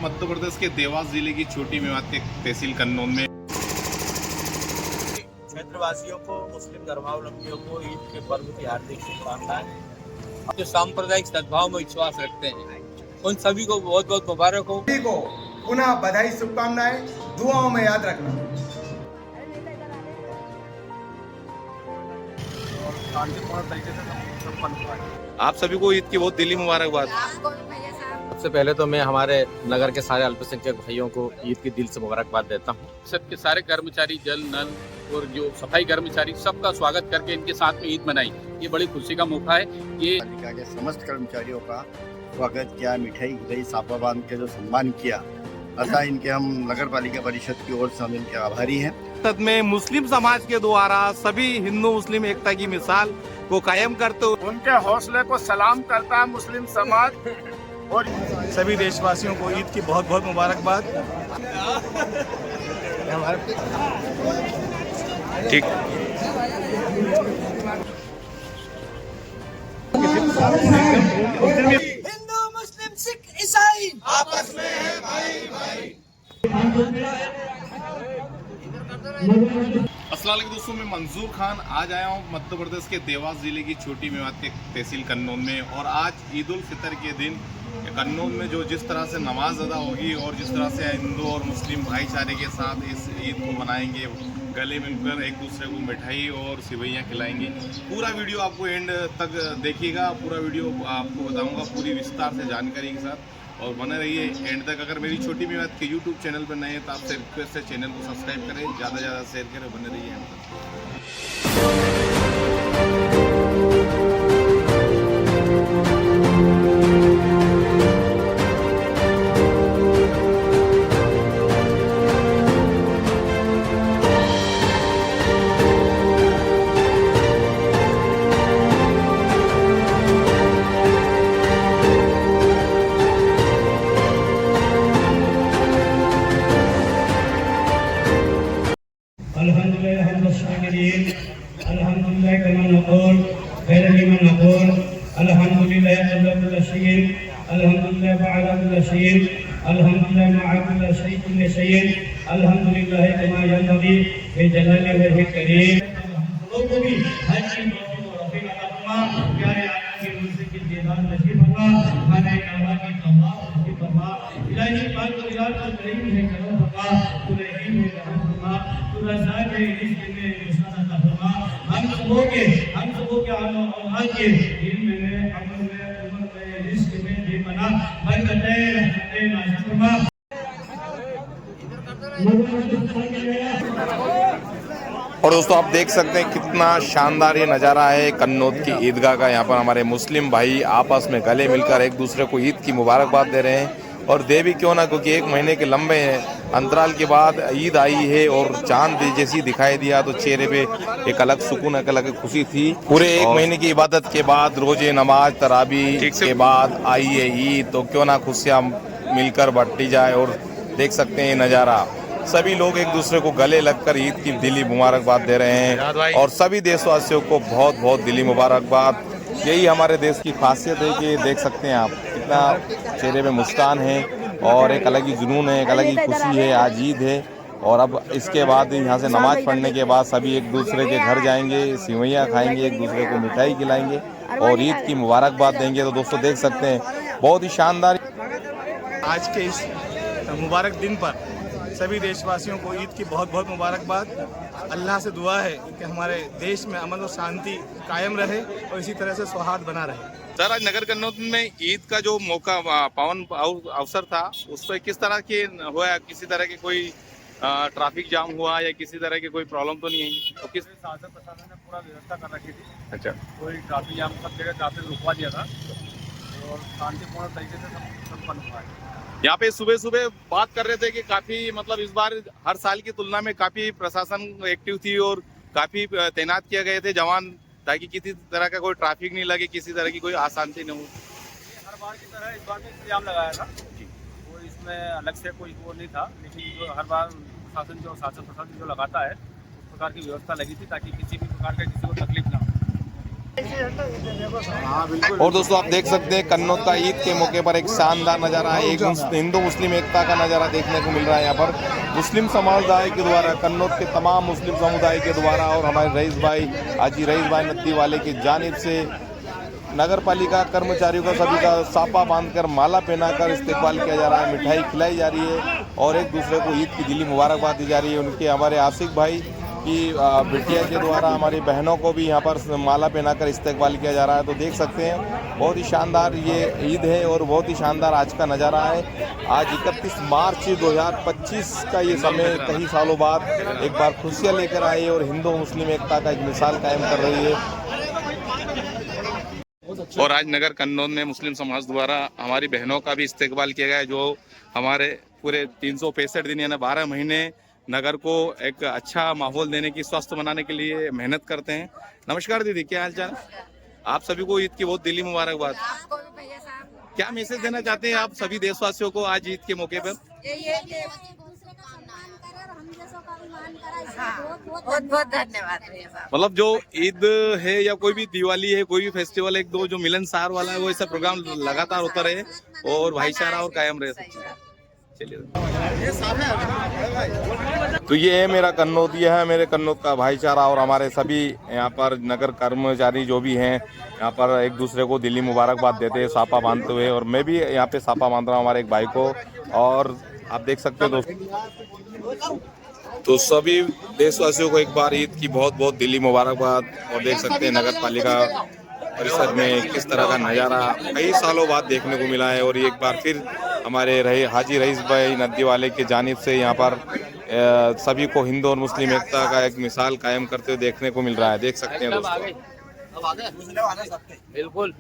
मध्य प्रदेश के देवास जिले की छोटी मेवात के तहसील कन्नौज में क्षेत्रवासियों को, मुस्लिम धर्मावलंबियों को ईद के पर्व की हार्दिक शुभकामनाएं। जो सांप्रदायिक सद्भाव में विश्वास रखते हैं उन सभी को बहुत बहुत मुबारक हो। सभी को पुनः बधाई, शुभकामनाएं, दुआओं में याद रखना। और शांतिपूर्ण तरीके से संपन्न हुआ है। आप सभी को ईद की बहुत दिली मुबारकबाद। सबसे पहले तो मैं हमारे नगर के सारे अल्पसंख्यक भाइयों को ईद की दिल से मुबारकबाद देता हूँ। सबके सारे कर्मचारी, जल नल और जो सफाई कर्मचारी, सबका स्वागत करके इनके साथ में ईद मनाई। ये बड़ी खुशी का मौका है। ये पालिका के समस्त कर्मचारियों का स्वागत किया, मिठाई खिलाई, सापा बांध के जो सम्मान किया, अतः इनके हम नगर पालिका परिषद की ओर से हम इनके आभारी हैं। में मुस्लिम समाज के द्वारा सभी हिंदू मुस्लिम एकता की मिसाल को कायम करते हुए उनके हौसले को सलाम करता है मुस्लिम समाज। और सभी देशवासियों को ईद की बहुत बहुत मुबारकबाद। ठीक। हिंदू, मुस्लिम, सिख, ईसाई आपस में है भाई भाई। अस्सलाम वालेकुम दोस्तों, मैं मंजूर खान आज आया हूँ मध्य प्रदेश के देवास जिले की छोटी मेवात के तहसील कन्नौज में। और आज ईद उल फितर के दिन कन्नौज में जो जिस तरह से नमाज अदा होगी और जिस तरह से हिंदू और मुस्लिम भाईचारे के साथ इस ईद को मनाएंगे, गले मिलकर एक दूसरे को मिठाई और सिवैयाँ खिलाएंगे। पूरा वीडियो आपको एंड तक देखिएगा, पूरा वीडियो आपको बताऊंगा पूरी विस्तार से जानकारी के साथ, और बने रहिए एंड तक। अगर मेरी छोटी मेवात के यूट्यूब चैनल पर नए हैं तो आपसे रिक्वेस्ट है चैनल को सब्सक्राइब करें, ज़्यादा से ज़्यादा शेयर करें, बने रहिए एंड तक। अल्हम्दुलिल्लाह कमा नक़ूल खैर लिमन नक़ूल अल्हम्दुलिल्लाह अल्लाह कुल्ल शैइन अल्हम्दुलिल्लाह बअला कुल्ल शैइन अल्हम्दुलिल्लाह मअ कुल्ल शैइन कुल्ल शैइन अल्हम्दुलिल्लाह कमा यंबग़ी बिजलालिhi वजहिल करीम। लोगों को भी हज की मौसम और रफ़ीक अता फरमा, प्यारे आका के मुझसे की दीदार नसीब फरमा, खाने काबा की तवाफ नसीब फरमा, इलाही पाक को इलाज को करीम से करम फरमा, पूरे दिन में रहम फरमा, पूरा साथ है रिज़्क़ में निशान अता फरमा। हम सबों के औलाद के इल्म में, अमल में, उम्र में, रिज़्क़ में बेपनाह बरकतें रहमतें नाज़िल फरमा। और दोस्तों आप देख सकते हैं कितना शानदार ये नज़ारा है कन्नौज की ईदगाह का। यहाँ पर हमारे मुस्लिम भाई आपस में गले मिलकर एक दूसरे को ईद की मुबारकबाद दे रहे हैं, और दे भी क्यों ना, क्योंकि एक महीने के लंबे अंतराल के बाद ईद आई है और चांद जैसी दिखाई दिया तो चेहरे पे एक अलग सुकून, एक अलग खुशी थी। पूरे एक महीने की इबादत के बाद, रोजे नमाज तरावी के बाद आई है ईद, तो क्यों ना खुशियाँ मिलकर बंटी जाए। और देख सकते हैं ये नज़ारा, सभी लोग एक दूसरे को गले लगकर ईद की दिली मुबारकबाद दे रहे हैं, और सभी देशवासियों को बहुत बहुत दिली मुबारकबाद। यही हमारे देश की खासियत है कि देख सकते हैं आप कितना चेहरे में मुस्कान है और एक अलग ही जुनून है, एक अलग ही खुशी है। आज ईद है और अब इसके बाद यहाँ से नमाज पढ़ने के बाद सभी एक दूसरे के घर जाएंगे, सिवैयाँ खाएंगे, एक दूसरे को मिठाई खिलाएंगे और ईद की मुबारकबाद देंगे। तो दोस्तों देख सकते हैं बहुत ही शानदार आज के इस मुबारक दिन पर सभी देशवासियों को ईद की बहुत बहुत मुबारकबाद। अल्लाह से दुआ है कि हमारे देश में अमन और शांति कायम रहे और इसी तरह से सौहार्द बना रहे। सर, आज नगर कन्नौज में ईद का जो मौका, पावन अवसर था, उस पर किस तरह के हुआ? किसी तरह के कोई ट्रैफिक जाम हुआ या किसी तरह की कोई प्रॉब्लम तो नहीं है? तो किस शासन प्रशासन ने पूरा व्यवस्था कर रखी थी। अच्छा, कोई ट्रैफिक जाम, सब जगह ट्रैफिक रुकवा दिया था और शांतिपूर्ण तरीके से संपन्न हुआ है। यहाँ पे सुबह सुबह बात कर रहे थे कि काफी मतलब इस बार हर साल की तुलना में काफी प्रशासन एक्टिव थी और काफी तैनात किए गए थे जवान, ताकि किसी तरह का कोई ट्रैफिक नहीं लगे, किसी तरह की कोई अशांति न हो। हर बार की तरह इस बार भी इंतजाम लगाया था, वो इसमें अलग से कोई वो नहीं था, लेकिन जो हर बार शासन प्रशासन जो लगाता है उस प्रकार की व्यवस्था लगी थी ताकि किसी भी प्रकार का किसी को तकलीफ ना हो। और दोस्तों आप देख सकते हैं कन्नौज का ईद के मौके पर एक शानदार नज़ारा है, एक हिंदू मुस्लिम एकता का नज़ारा देखने को मिल रहा है। यहाँ पर मुस्लिम समुदाय के द्वारा, कन्नौज के तमाम मुस्लिम समुदाय के द्वारा और हमारे रईस भाई हाजी रईस भाई नद्दी वाले की जानिब से नगर पालिका कर्मचारियों का सभी का सापा बांधकर माला पहनाकर इस्तेकबाल किया जा रहा है, मिठाई खिलाई जा रही है और एक दूसरे को ईद की दिली मुबारकबाद दी जा रही है। उनके हमारे आशिक भाई की बिटिया के द्वारा हमारी बहनों को भी यहाँ पर माला पहनाकर इस्तेकबाल किया जा रहा है। तो देख सकते हैं बहुत ही शानदार ये ईद है और बहुत ही शानदार आज का नज़ारा है। आज 31 मार्च 2025 का ये समय कई सालों बाद एक बार खुशियाँ लेकर आई और हिंदू मुस्लिम एकता का एक मिसाल कायम कर रही है। और आज नगर कन्नौज में मुस्लिम समाज द्वारा हमारी बहनों का भी इस्तेकबाल किया गया है, जो हमारे पूरे 365 दिन यानी 12 महीने नगर को एक अच्छा माहौल देने की, स्वस्थ बनाने के लिए मेहनत करते हैं। नमस्कार दीदी, क्या हाल चाल? आप सभी को ईद की बहुत दिली मुबारकबाद। क्या मैसेज देना चाहते हैं आप सभी देशवासियों को आज ईद के मौके पर? बहुत बहुत धन्यवाद। मतलब जो ईद है या कोई भी दिवाली है, कोई भी फेस्टिवल, एक दो जो मिलनसार वाला है वो ऐसा प्रोग्राम लगातार होता रहे और भाईचारा और कायम रहे। चलिए, तो ये है मेरा कन्नौज, ये है मेरे कन्नौज का भाईचारा और हमारे सभी यहाँ पर नगर कर्मचारी जो भी हैं यहाँ पर एक दूसरे को दिली मुबारकबाद देते हैं सापा बांधते हुए। और मैं भी यहाँ पे सापा बांध रहा हूँ हमारे एक भाई को। और आप देख सकते हो दोस्तों, तो सभी देशवासियों को एक बार ईद की बहुत बहुत दिली मुबारकबाद। और देख सकते हैं नगर पालिका परिषद में किस तरह का नज़ारा कई सालों बाद देखने को मिला है। और एक बार फिर हमारे हाजी रईस भाई नद्दी वाले की जानिब से यहाँ पर सभी को हिंदू और मुस्लिम एकता का एक मिसाल कायम करते हुए देखने को मिल रहा है। देख सकते हैं दोस्तों, बिल्कुल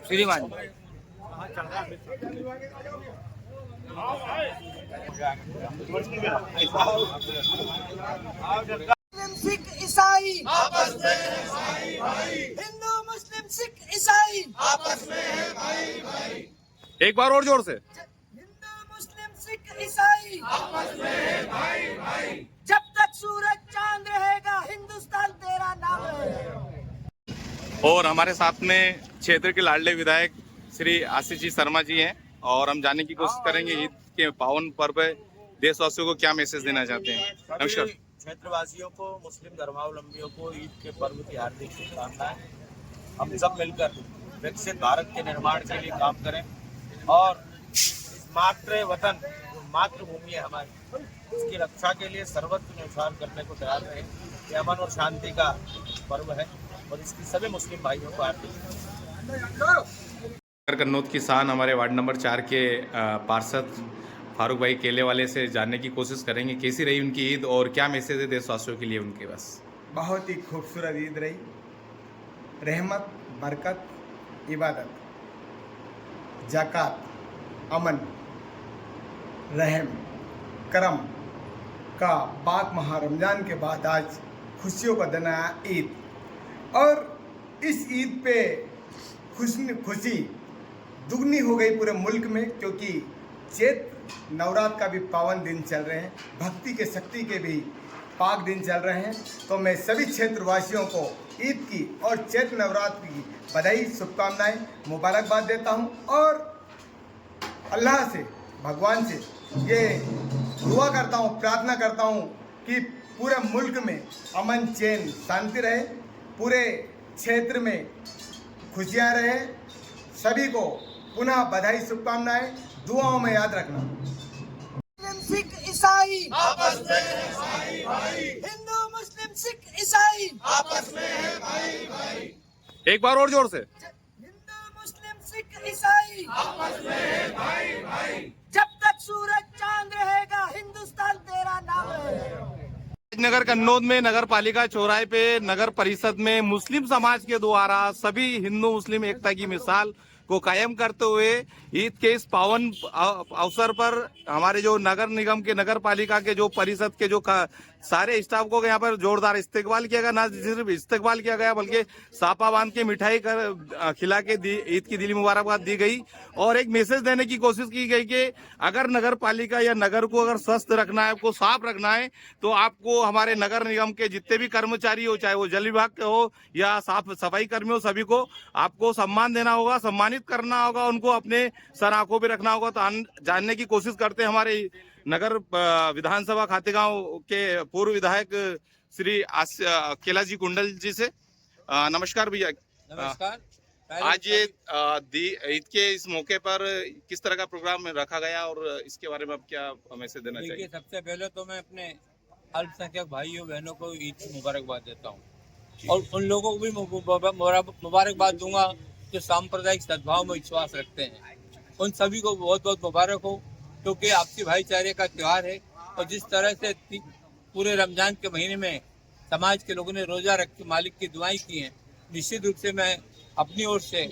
श्रीमान सिख ईसाई आपस में है भाई भाई, हिंदू मुस्लिम सिख ईसाई आपस में है भाई भाई। एक बार और जोर से, हिंदू मुस्लिम सिख ईसाई आपस में है भाई भाई, जब तक सूरज चांद रहेगा हिंदुस्तान तेरा नाम रहेगा। और हमारे साथ में क्षेत्र के लाडले विधायक श्री आशीष जी शर्मा जी हैं और हम जानने की कोशिश करेंगे ईद के पावन पर्व देशवासियों को क्या मैसेज देना चाहते हैं। नमस्कार। क्षेत्रवासियों को, मुस्लिम धर्मावलंबियों को ईद के पर्व की हार्दिक शुभकामनाएं। हम सब मिलकर विकसित भारत के निर्माण के लिए काम करें और इस मातृ वतन, जो मातृभूमि है हमारी, उसकी रक्षा के लिए सर्वत्र न्यौछावर करने को तैयार रहे। ये अमन और शांति का पर्व है और इसकी सभी मुस्लिम भाइयों को हार्दिक। कन्नौज की शान हमारे वार्ड नंबर 4 के पार्षद फारूक भाई केले वाले से जानने की कोशिश करेंगे कैसी रही उनकी ईद और क्या मैसेज है देशवासियों के लिए उनके पास। बहुत ही खूबसूरत ईद रही। रहमत, बरकत, इबादत, ज़कात, अमन, रहम, करम का पाक माह रमज़ान के बाद आज खुशियों का दिन आया ईद। और इस ईद पे खुशी दुगनी हो गई पूरे मुल्क में, क्योंकि चैत्र नवरात्र का भी पावन दिन चल रहे हैं, भक्ति के शक्ति के भी पाक दिन चल रहे हैं। तो मैं सभी क्षेत्रवासियों को ईद की और चैत्र नवरात्र की बधाई, शुभकामनाएं, मुबारकबाद देता हूं और अल्लाह से, भगवान से ये दुआ करता हूं, प्रार्थना करता हूं कि पूरे मुल्क में अमन, चैन, शांति रहे, पूरे क्षेत्र में खुशियाँ रहे। सभी को पुनः बधाई, शुभकामनाएं, दुआओं में याद रखना। सिख ईसाई आपस में है भाई भाई, हिंदू मुस्लिम सिख ईसाई आपस में है भाई भाई। एक बार और जोर से, हिंदू मुस्लिम सिख ईसाई आपस में है भाई भाई, जब तक सूरज चांद रहेगा हिंदुस्तान तेरा नाम रहेगा। नगर कन्नौज में नगर पालिका चौराहे पे नगर परिषद में मुस्लिम समाज के द्वारा सभी हिंदू मुस्लिम एकता की मिसाल को कायम करते हुए ईद के इस पावन अवसर पर हमारे जो नगर निगम के नगर पालिका के जो परिषद के जो सारे स्टाफ को यहाँ पर जोरदार इस्तेकबाल किया गया। ना सिर्फ इस्तेकबाल किया गया बल्कि सापा बांध के मिठाई खिला के ईद की दिली मुबारकबाद दी गई और एक मैसेज देने की कोशिश की गई कि अगर नगर पालिका या नगर को अगर स्वस्थ रखना है, आपको साफ रखना है, तो आपको हमारे नगर निगम के जितने भी कर्मचारी हो, चाहे वो जल विभाग के हो या साफ सफाई कर्मी हो, सभी को आपको सम्मान देना होगा, सम्मानित करना होगा, उनको अपने सर आंखों पे रखना होगा। तो जानने की कोशिश करते हैं हमारे नगर विधानसभा खातेगांव के पूर्व विधायक श्री केलाजी कुंडल जी से। नमस्कार भैया। नमस्कार। आज ये ईद के इस मौके पर किस तरह का प्रोग्राम रखा गया और इसके बारे में आप क्या मैसेज देना चाहिए? सबसे पहले तो मैं अपने अल्पसंख्यक भाइयों बहनों को ईद की मुबारकबाद देता हूँ और उन लोगों को भी मुबारकबाद दूंगा जो सांप्रदायिक सद्भाव में विश्वास रखते हैं। उन सभी को बहुत बहुत मुबारक हो, क्योंकि आपसी भाईचारे का त्यौहार है। और जिस तरह से पूरे रमजान के महीने में समाज के लोगों ने रोजा रख के मालिक की दुआएं की हैं, निश्चित रूप से मैं अपनी ओर से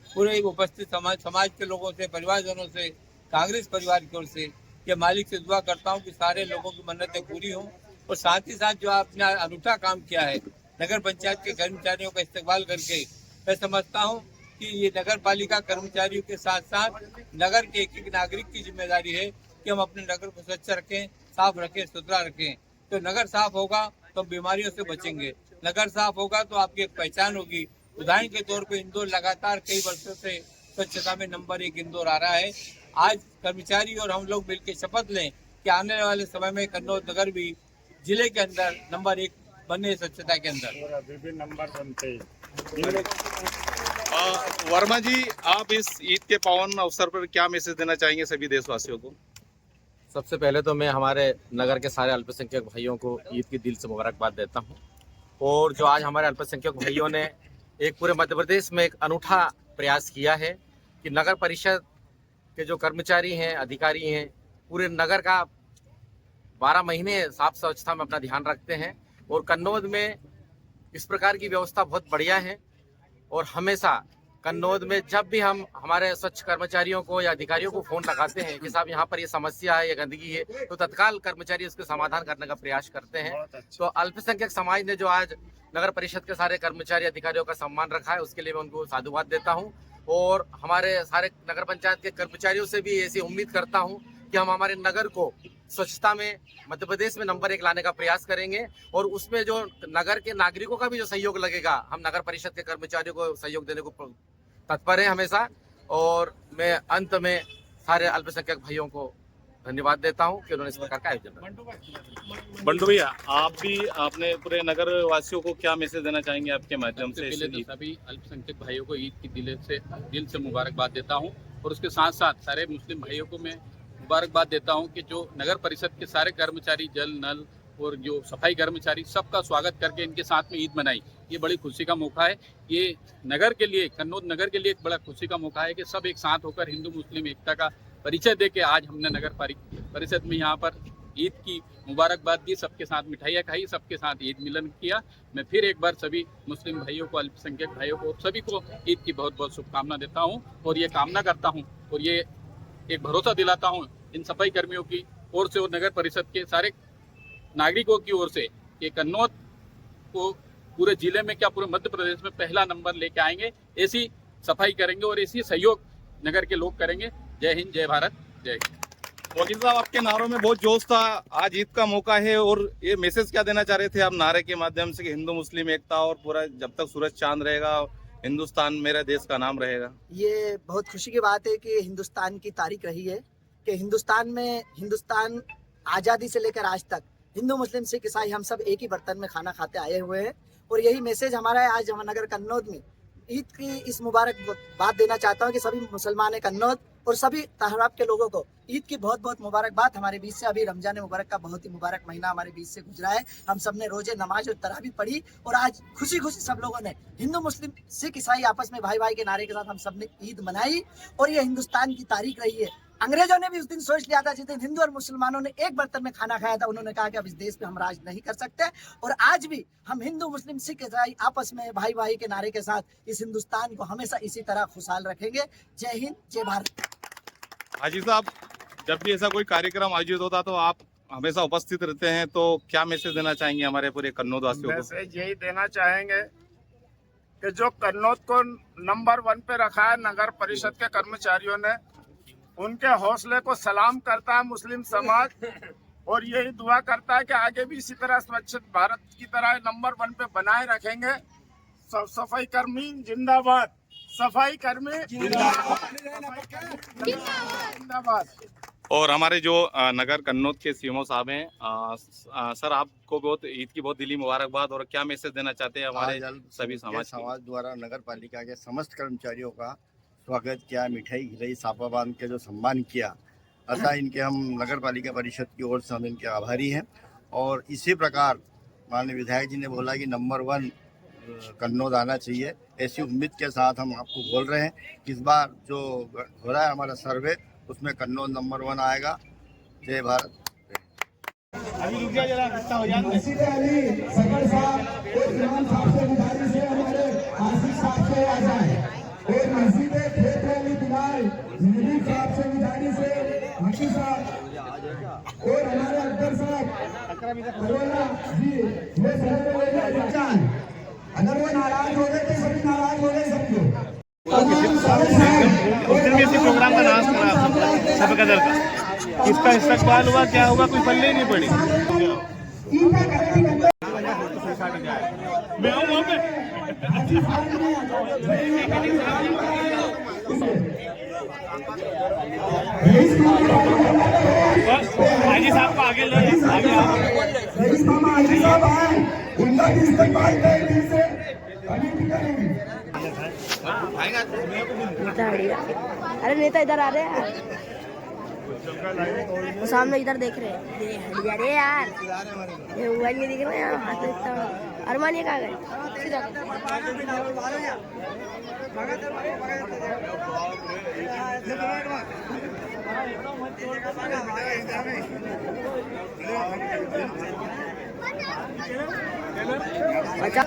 पूरे उपस्थित समाज के लोगों से, परिवारजनों से, कांग्रेस परिवार की ओर से ये मालिक से दुआ करता हूं कि सारे लोगों की मन्नतें पूरी हों। और साथ ही साथ जो आपने अनूठा काम किया है नगर पंचायत के कर्मचारियों का इस्तेमाल करके, मैं समझता हूं कि ये नगर पालिका कर्मचारियों के साथ साथ नगर के एक एक नागरिक की जिम्मेदारी है कि हम अपने नगर को स्वच्छ रखें, साफ रखें, सुथरा रखें। तो नगर साफ होगा तो बीमारियों से बचेंगे, नगर साफ होगा तो आपकी एक पहचान होगी। उदाहरण के तौर पे इंदौर लगातार कई वर्षों से स्वच्छता में नंबर 1 इंदौर आ रहा है। आज कर्मचारी और हम लोग मिलकर शपथ लें कि आने वाले समय में कन्नौज नगर भी जिले के अंदर नंबर 1 बने स्वच्छता के अंदर। विभिन्न नंबर बनते। वर्मा जी, आप इस ईद के पावन अवसर पर क्या मैसेज देना चाहेंगे सभी देशवासियों को? सबसे पहले तो मैं हमारे नगर के सारे अल्पसंख्यक भाइयों को ईद की दिल से मुबारकबाद देता हूँ। और जो आज हमारे अल्पसंख्यक भाइयों ने एक पूरे मध्य प्रदेश में एक अनूठा प्रयास किया है कि नगर परिषद के जो कर्मचारी हैं, अधिकारी हैं, पूरे नगर का 12 महीने साफ स्वच्छता में अपना ध्यान रखते हैं। और कन्नौज में इस प्रकार की व्यवस्था बहुत बढ़िया है और हमेशा कन्नौज में जब भी हम हमारे स्वच्छ कर्मचारियों को या अधिकारियों को फोन लगाते हैं कि साहब यहाँ पर ये समस्या है, ये गंदगी है, तो तत्काल कर्मचारी उसके समाधान करने का प्रयास करते हैं। तो अल्पसंख्यक समाज ने जो आज नगर परिषद के सारे कर्मचारी अधिकारियों का सम्मान रखा है, उसके लिए मैं उनको साधुवाद देता हूँ। और हमारे सारे नगर पंचायत के कर्मचारियों से भी ऐसी उम्मीद करता हूँ कि हम हमारे नगर को स्वच्छता में मध्य प्रदेश में नंबर 1 लाने का प्रयास करेंगे। और उसमें जो नगर के नागरिकों का भी जो सहयोग लगेगा, हम नगर परिषद के कर्मचारियों को सहयोग देने को तत्पर है हमेशा। और मैं अंत में सारे अल्पसंख्यक भाइयों को धन्यवाद देता हूं कि उन्होंने इस प्रकार का आयोजन। बंटू भैया, आप भी अपने पूरे नगर वासियों को क्या मैसेज देना चाहेंगे आपके माध्यम से? सभी अल्पसंख्यक भाइयों को ईद की दिल से मुबारकबाद देता हूं और उसके साथ साथ सारे मुस्लिम भाइयों को मैं मुबारकबाद देता हूं कि जो नगर परिषद के सारे कर्मचारी, जल नल और जो सफाई कर्मचारी, सबका स्वागत करके इनके साथ में ईद मनाई। ये बड़ी खुशी का मौका है। ये नगर के लिए, कन्नौज नगर के लिए एक बड़ा खुशी का मौका है कि सब एक साथ होकर हिंदू मुस्लिम एकता का परिचय दे के आज हमने नगर परिषद में यहाँ पर ईद की मुबारकबाद दी, सबके साथ मिठाइयाँ खाई, सबके साथ ईद मिलन किया। मैं फिर एक बार सभी मुस्लिम भाइयों को, अल्पसंख्यक भाइयों को, सभी को ईद की बहुत बहुत शुभकामना देता हूँ और ये कामना करता हूँ और ये एक भरोसा दिलाता हूँ इन सफाई कर्मियों की ओर से और नगर परिषद के सारे नागरिकों की ओर से कि कन्नौज को पूरे जिले में क्या पूरे मध्य प्रदेश में पहला नंबर लेके आएंगे। ऐसी सफाई करेंगे और ऐसी सहयोग नगर के लोग करेंगे। जय हिंद, जय भारत, जय हिंद। वकील साहब, आपके नारों में बहुत जोश था, आज ईद का मौका है और ये मैसेज क्या देना चाह रहे थे आप नारे के माध्यम से कि हिंदू मुस्लिम एकता और पूरा जब तक सूरज चांद रहेगा हिंदुस्तान मेरे देश का नाम रहेगा? ये बहुत खुशी की बात है कि हिंदुस्तान की तारीख रही है कि हिंदुस्तान आज़ादी से लेकर आज तक हिंदू मुस्लिम सिख ईसाई हम सब एक ही बर्तन में खाना खाते आए हुए हैं। और यही मैसेज हमारा है। आज हम नगर कन्नौज में ईद की इस मुबारक बात देना चाहता हूँ कि सभी मुसलमान कन्नौज और सभी तहराब के लोगों को ईद की बहुत बहुत मुबारकबाद। हमारे बीच से अभी रमजान मुबारक का बहुत ही मुबारक महीना हमारे बीच से गुजरा है। हम सब ने रोजे, नमाज और तरावी पढ़ी और आज खुशी खुशी सब लोगों ने हिंदू मुस्लिम सिख ईसाई आपस में भाई भाई के नारे के साथ हम सब ने ईद मनाई। और ये हिंदुस्तान की तारीख रही है। अंग्रेजों ने भी उस दिन सोच लिया था, जिस दिन हिंदू और मुसलमानों ने एक बर्तन में खाना खाया था, उन्होंने कहा कि अब इस देश में हम राज नहीं कर सकते। और आज भी हम हिंदू मुस्लिम सिख ईसाई आपस में भाई भाई के नारे के साथ इस हिंदुस्तान को हमेशा इसी तरह खुशहाल रखेंगे। जय हिंद, जय भारत। हाजी साहब, जब भी ऐसा कोई कार्यक्रम आयोजित होता तो आप हमेशा उपस्थित रहते हैं, तो क्या मैसेज देना चाहेंगे हमारे पूरे कन्नौज वासियों को? मैसेज यही देना चाहेंगे कि जो कन्नौज को नंबर 1 पे रखा है नगर परिषद के कर्मचारियों ने, उनके हौसले को सलाम करता है मुस्लिम समाज, और यही दुआ करता है कि आगे भी इसी तरह स्वच्छ भारत की तरह नंबर 1 पे बनाए रखेंगे। सफाई कर्मी जिंदाबाद, सफाई कर्मी जिंदाबाद। और हमारे जो नगर कन्नौज के सीएमओ साहब हैं, सर आपको बहुत ईद की बहुत दिली मुबारकबाद, और क्या मैसेज देना चाहते हैं हमारे सभी समाज द्वारा नगर पालिका के समस्त कर्मचारियों का स्वागत किया, मिठाई खिलाई, सापा बांध के जो सम्मान किया, अतः इनके हम नगर पालिका परिषद की ओर से हम इनके आभारी हैं। और इसी प्रकार माननीय विधायक जी ने बोला कि नंबर 1 कन्नौज आना चाहिए, ऐसी उम्मीद के साथ हम आपको बोल रहे हैं कि इस बार जो हो रहा है हमारा सर्वे, उसमें कन्नौज नंबर 1 आएगा। जय भारत। और हमारे अध्यक्ष साहब अगर वो नाराज हो गए तो सभी नाराज हो गए समझो। प्रोग्राम का नाम सब कदर का इसका इस्तकबाल हुआ, क्या होगा कोई पल्ले ही नहीं पड़ी। मैं हूँ वहाँ पे। हाजी साहब को आगे लो, अरे नेता इधर आ रहे हैं, वो सामने इधर देख रहे हैं। अरे यार ये मोबाइल में दिख रहा है यार, हाथ में अरमान ये कहाँ गए? अच्छा